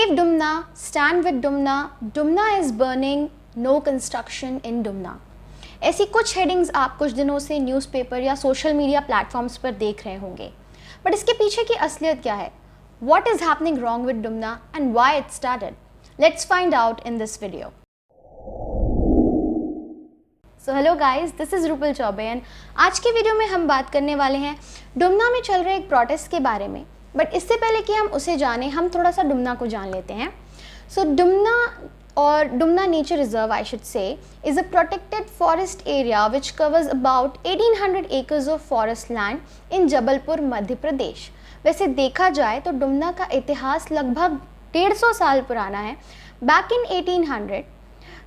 Save Dumna, stand with Dumna, Dumna is burning, no construction in Dumna. ऐसी कुछ headings आप कुछ दिनों से न्यूज़पेपर या सोशल मीडिया प्लेटफॉर्म्स पर देख रहे होंगे, बट इसके पीछे की असलियत क्या है? What is happening wrong with Dumna and why it started? Let's find out in this video. So hello guys, this is Rupal Chaubey and आज की वीडियो में हम बात करने वाले हैं डुमना में चल रहे एक प्रोटेस्ट के बारे में। बट इससे पहले कि हम उसे जाने, हम थोड़ा सा डुमना को जान लेते हैं। सो डुमना और Dumna nature reserve I should say is a protected forest area which covers about 1800 acres of forest land in Jabalpur Madhya Pradesh. वैसे देखा जाए तो डुमना का इतिहास लगभग 150 साल पुराना है। Back in 1800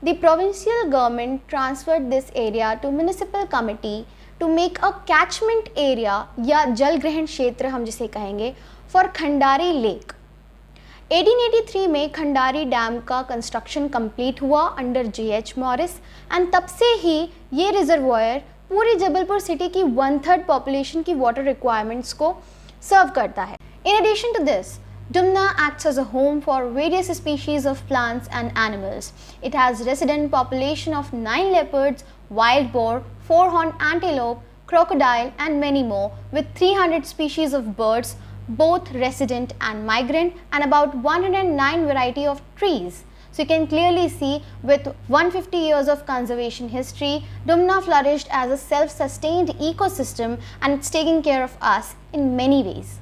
the provincial government transferred this area to municipal committee to make a catchment area या जल ग्रहण क्षेत्र हम जिसे कहेंगे for खंडारी लेक। 1883 में खंडारी डैम का कंस्ट्रक्शन कंप्लीट हुआ अंडर J.H. मॉरिस एंड तब से ही ये रिजर्वॉयर पूरी जबलपुर सिटी की 1/3 पॉपुलेशन की वाटर रिक्वायरमेंट्स को सर्व करता है। In addition to this, Dumna acts as a home for various species of plants and animals. It has resident population of 9 leopards, wild boar, 4-horned antelope, crocodile and many more with 300 species of birds, both resident and migrant, and about 109 variety of trees. So you can clearly see with 150 years of conservation history, Dumna flourished as a self-sustained ecosystem and it's taking care of us in many ways.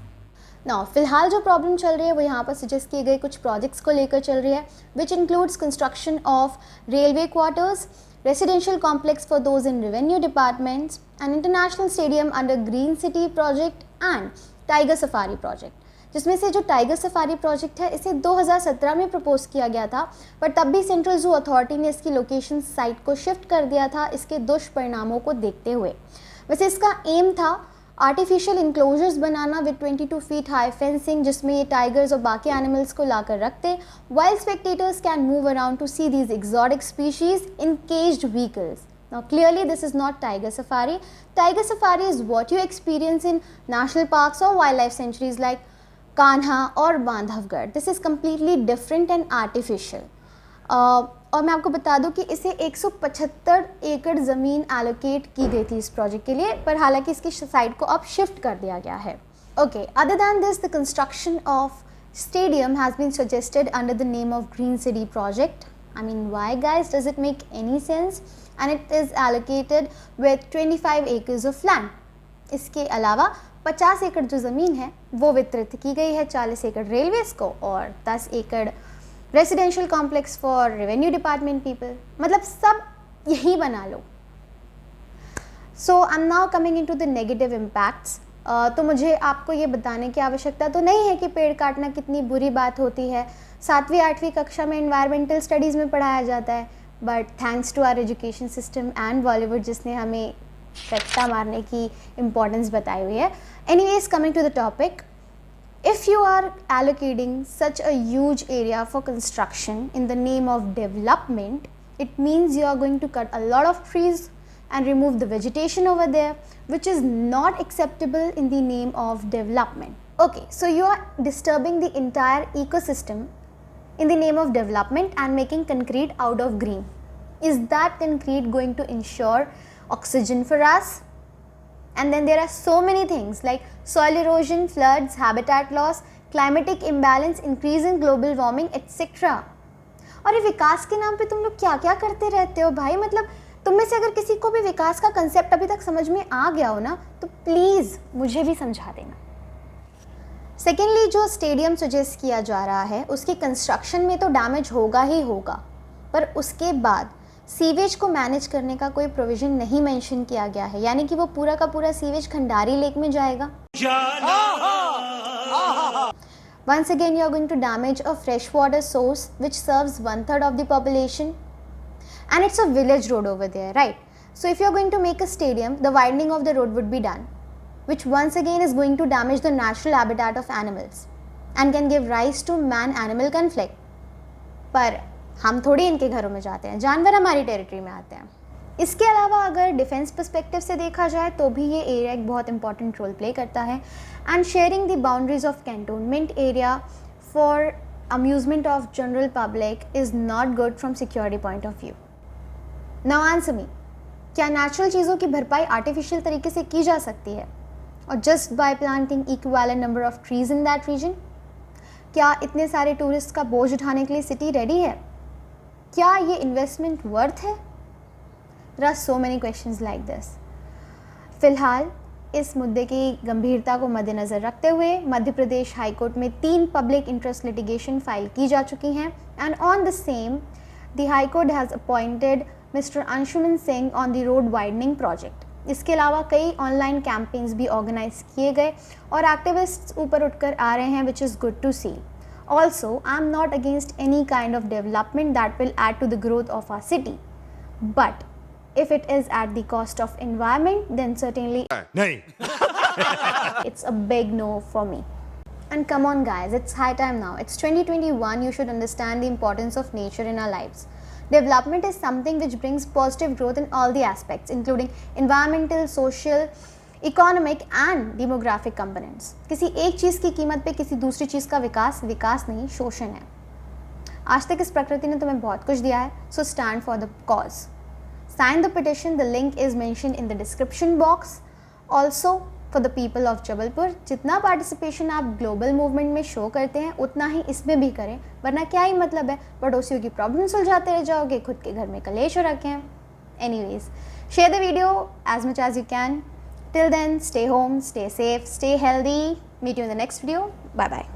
Now फिलहाल जो problem चल रही है वो यहाँ पर suggest किए गए कुछ प्रोजेक्ट्स को लेकर चल रही है, which includes construction of railway quarters, residential complex for those in revenue departments, and international stadium under green city project and tiger safari project. जिसमें से जो टाइगर सफारी प्रोजेक्ट है इसे 2017 में प्रपोज किया गया था, पर तब भी सेंट्रल जू अथॉरिटी ने इसकी लोकेशन साइट को शिफ्ट कर दिया था इसके दुष्परिणामों को देखते हुए। वैसे इसका एम था artificial enclosures banana with 22 feet high fencing, जिसमें ये टाइगर्स और बाकी एनिमल्स को लाकर रखते, while spectators can move around two see these exotic species in caged vehicles. Now clearly this is not tiger safari. Tiger safari is what you experience in national parks or wildlife sanctuaries like Kanha or Bandhavgarh. This is completely different and artificial. और मैं आपको बता दूं कि इसे 175 एकड़ ज़मीन allocate की गई थी इस प्रोजेक्ट के लिए, पर हालांकि इसकी साइट को अब शिफ्ट कर दिया गया है। Okay, other than this the construction of stadium has been suggested under the name of green city project. I mean, why guys, does it make any sense? And it is allocated with 25 acres of land. इसके अलावा 50 एकड़ जो ज़मीन है वो वितरित की गई है 40 एकड़ रेलवेज़ को और 10 एकड़ residential complex for revenue department people. मतलब सब यही बना लो। So I am now coming into the negative impacts. तो मुझे आपको ये बताने की आवश्यकता तो नहीं है कि पेड़ काटना कितनी बुरी बात होती है। 7वीं 8वीं कक्षा में एनवायरमेंटल स्टडीज़ में पढ़ाया जाता है, but thanks to our education system and Bollywood जिसने हमें रट्टा मारने की इम्पोर्टेंस बताई हुई है। Anyways, coming to the topic, if you are allocating such a huge area for construction in the name of development, it means you are going to cut a lot of trees and remove the vegetation over there, which is not acceptable in the name of development. Okay, so you are disturbing the entire ecosystem in the name of development and making concrete out of green. Is that concrete going to ensure oxygen for us? And then there are so many things like soil erosion, floods, habitat loss, climatic imbalance, increase in global warming, etc. और ये विकास के नाम पे तुम लोग क्या क्या करते रहते हो भाई? मतलब तुम में से अगर किसी को भी विकास का कंसेप्ट अभी तक समझ में आ गया हो ना, तो प्लीज़ मुझे भी समझा देना। सेकेंडली, जो स्टेडियम सजेस्ट किया जा रहा है उसके कंस्ट्रक्शन में तो डैमेज होगा ही होगा, पर उसके बाद सीवेज को मैनेज करने का कोई प्रोविज़न नहीं मेंशन किया गया है, यानी कि वो पूरा का पूरा सीवेज खंडारी लेक में जाएगा। Once again you are going to damage a freshwater source which serves 1/3 of the population, and it's a village road over there, right? So if you are going to make a stadium, the widening of the road would be done, which once again is going to damage the natural habitat of animals and can give rise to man-animal conflict. पर हम थोड़ी इनके घरों में जाते हैं, जानवर हमारी टेरिटरी में आते हैं। इसके अलावा अगर डिफेंस पर्सपेक्टिव से देखा जाए तो भी ये एरिया एक बहुत इंपॉर्टेंट रोल प्ले करता है, and sharing the boundaries of cantonment area for amusement of general public is not good from security point of view. Now answer me, क्या नेचुरल चीज़ों की भरपाई आर्टिफिशियल तरीके से की जा सकती है और just by planting equivalent number of trees in that region? क्या इतने सारे टूरिस्ट का बोझ उठाने के लिए सिटी रेडी है? क्या ये इन्वेस्टमेंट वर्थ है? There are so many questions like this. फिलहाल इस मुद्दे की गंभीरता को मद्देनज़र रखते हुए मध्य प्रदेश हाई कोर्ट में 3 पब्लिक इंटरेस्ट लिटिगेशन फाइल की जा चुकी हैं and on the same the high court has appointed mister Anshuman Singh on the road widening project. इसके अलावा कई ऑनलाइन कैंपेन्स भी ऑर्गेनाइज किए गए और एक्टिविस्ट्स ऊपर उठकर आ रहे हैं, which is good to see. Also I am not against any kind of development that will add to the growth of our city, but if it is at the cost of environment, then certainly it's a big no for me. And come on guys, it's high time now. It's 2021. You should understand the importance of nature in our lives. Development is something which brings positive growth in all the aspects, including environmental, social, economic and demographic components. किसी एक चीज़ की कीमत पे किसी दूसरी चीज़ का विकास नहीं, शोषण है। आज तक इस प्रकृति ने तुम्हें बहुत कुछ दिया है, so stand for the cause. Sign the petition, the link is mentioned in the description box. Also for the people of Jabalpur, जितना पार्टिसिपेशन आप ग्लोबल मूवमेंट में शो करते हैं उतना ही इसमें भी करें, वरना क्या ही मतलब है, पड़ोसियों की प्रॉब्लम सुलझाते रह जाओगे, खुद के घर में कलेश हो रखे हैं। Anyways, share the video as much as you can. Till then, stay home, stay safe, stay healthy. Meet you in the next video. Bye bye.